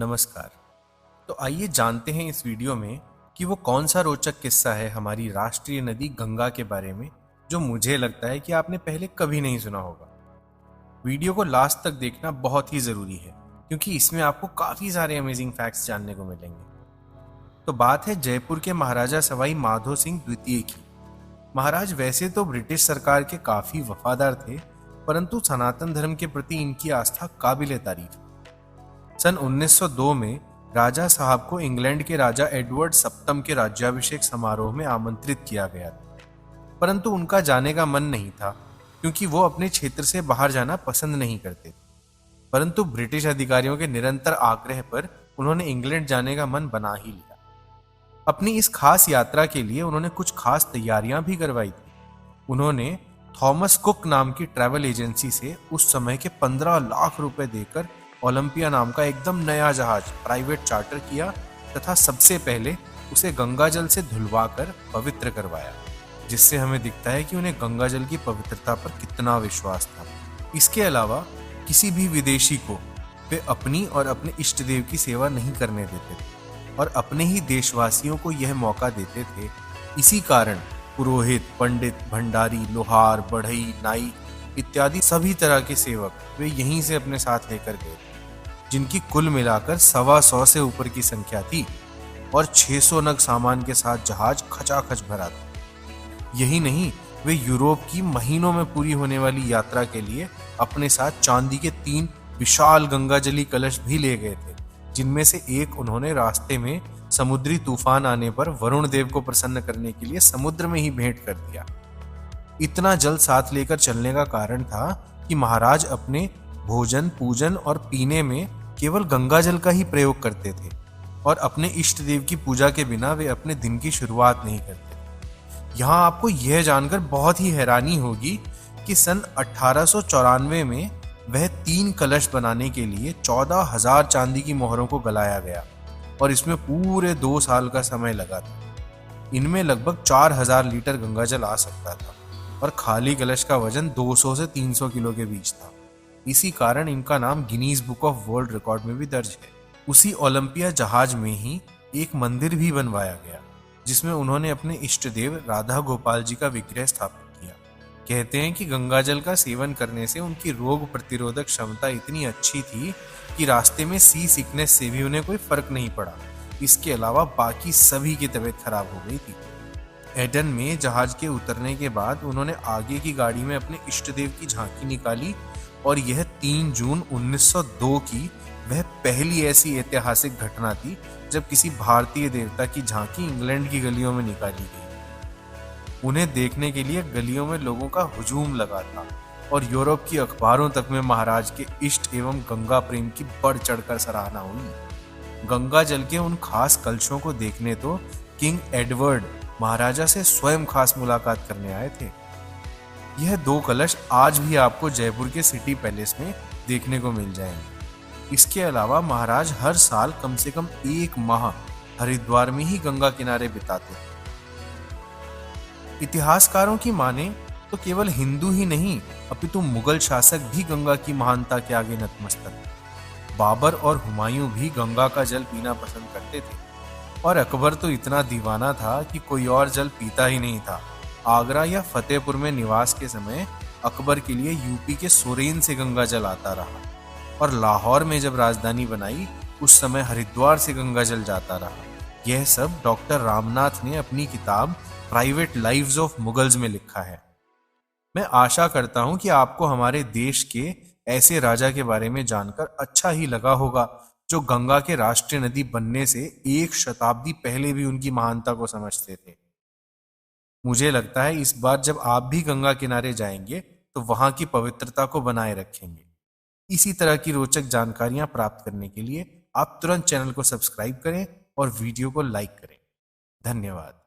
नमस्कार। तो आइए जानते हैं इस वीडियो में कि वो कौन सा रोचक किस्सा है हमारी राष्ट्रीय नदी गंगा के बारे में जो मुझे लगता है कि आपने पहले कभी नहीं सुना होगा। वीडियो को लास्ट तक देखना बहुत ही ज़रूरी है क्योंकि इसमें आपको काफ़ी सारे अमेजिंग फैक्ट्स जानने को मिलेंगे। तो बात है जयपुर के महाराजा सवाई माधो सिंह द्वितीय की। महाराज वैसे तो ब्रिटिश सरकार के काफ़ी वफादार थे, परंतु सनातन धर्म के प्रति इनकी आस्था काबिले तारीफ। सन 1902 में राजा साहब को इंग्लैंड के राजा एडवर्ड सप्तम के राज्याभिषेक समारोह में आमंत्रित किया गया था, परंतु उनका जाने का मन नहीं था क्योंकि वो अपने क्षेत्र से बाहर जाना पसंद नहीं करते थे। परंतु ब्रिटिश अधिकारियों के निरंतर आग्रह पर उन्होंने इंग्लैंड जाने का मन बना ही लिया। अपनी इस खास यात्रा के लिए उन्होंने कुछ खास तैयारियां भी करवाई थी। उन्होंने थॉमस कुक नाम की ट्रैवल एजेंसी से उस समय के 15 लाख रुपए देकर ओलंपिया नाम का एकदम नया जहाज प्राइवेट चार्टर किया तथा सबसे पहले उसे गंगा जल से धुलवाकर पवित्र करवाया, जिससे हमें दिखता है कि उन्हें गंगा जल की पवित्रता पर कितना विश्वास था। इसके अलावा किसी भी विदेशी को वे अपनी और अपने इष्ट देव की सेवा नहीं करने देते थे और अपने ही देशवासियों को यह मौका देते थे। इसी कारण पुरोहित, पंडित, भंडारी, लोहार, बढ़ई, नाई इत्यादि सभी तरह के सेवक वे यहीं से अपने साथ लेकर गए, जिनकी कुल मिलाकर 125 से ऊपर की संख्या थी और 600 नग सामान के साथ जहाज खचाखच भरा था। यही नहीं, वे यूरोप की महीनों में पूरी होने वाली यात्रा के लिए अपने साथ चांदी के 3 विशाल गंगाजली कलश भी ले गए थे, जिनमें से एक उन्होंने रास्ते में समुद्री तूफान आने पर वरुण देव को प्रसन्न करने के लिए समुद्र में ही भेंट कर दिया। इतना जल साथ लेकर चलने का कारण था कि महाराज अपने भोजन, पूजन और पीने में केवल गंगा जल का ही प्रयोग करते थे और अपने इष्ट देव की पूजा के बिना वे अपने दिन की शुरुआत नहीं करते। यहाँ आपको यह जानकर बहुत ही हैरानी होगी कि सन 1894 में वह 3 कलश बनाने के लिए 14,000 चांदी की मोहरों को गलाया गया और इसमें पूरे 2 साल का समय लगा था। इनमें लगभग 4,000 लीटर गंगा जल आ सकता था और खाली कलश का वजन 200 से 300 किलो के बीच था। इसी कारण इनका नाम Guinness book of world record में भी दर्ज है। उसी ओलंपिया जहाज में ही एक मंदिर भी बनवाया गया, जिसमें उन्होंने अपने इष्ट देव राधा गोपाल जी का विग्रह स्थापित किया। कहते हैं कि गंगा जल का सेवन करने से उनकी रोग प्रतिरोधक क्षमता इतनी अच्छी थी कि रास्ते में सी सिकनेस से भी उन्हें कोई फर्क नहीं पड़ा। इसके अलावा बाकी सभी की तबीयत खराब हो गई थी। एडन में जहाज के उतरने के बाद उन्होंने आगे की गाड़ी में अपने इष्ट देव की झांकी निकाली और यह 3 जून 1902 की वह पहली ऐसी ऐतिहासिक घटना थी जब किसी भारतीय देवता की झांकी इंग्लैंड की गलियों में निकाली गई। उन्हें देखने के लिए गलियों में लोगों का हुजूम लगा था और यूरोप की अखबारों तक में महाराज के इष्ट एवं गंगा प्रेम की बढ़ चढ़कर सराहना हुई। गंगा जल के उन खास कलशों को देखने तो किंग एडवर्ड महाराजा से स्वयं खास मुलाकात करने आए थे। यह 2 कलश आज भी आपको जयपुर के सिटी पैलेस में देखने को मिल जाएंगे। इसके अलावा महाराज हर साल कम से कम 1 माह हरिद्वार में ही गंगा किनारे बिताते थे। इतिहासकारों की माने तो केवल हिंदू ही नहीं अपितु मुगल शासक भी गंगा की महानता के आगे नतमस्तक थे। बाबर और हुमायूं भी गंगा का जल पीना पसंद करते थे और अकबर तो इतना दीवाना था कि कोई और जल पीता ही नहीं था। आगरा या फतेहपुर में निवास के समय अकबर के लिए यूपी के सोरेन से गंगा जल आता रहा और लाहौर में जब राजधानी बनाई उस समय हरिद्वार से गंगा जल जाता रहा। यह सब डॉक्टर रामनाथ ने अपनी किताब प्राइवेट लाइव्स ऑफ मुगल्स में लिखा है। मैं आशा करता हूं कि आपको हमारे देश के ऐसे राजा के बारे में जानकर अच्छा ही लगा होगा जो गंगा के राष्ट्रीय नदी बनने से 1 शताब्दी पहले भी उनकी महानता को समझते थे। मुझे लगता है इस बार जब आप भी गंगा किनारे जाएंगे तो वहां की पवित्रता को बनाए रखेंगे। इसी तरह की रोचक जानकारियां प्राप्त करने के लिए आप तुरंत चैनल को सब्सक्राइब करें और वीडियो को लाइक करें। धन्यवाद।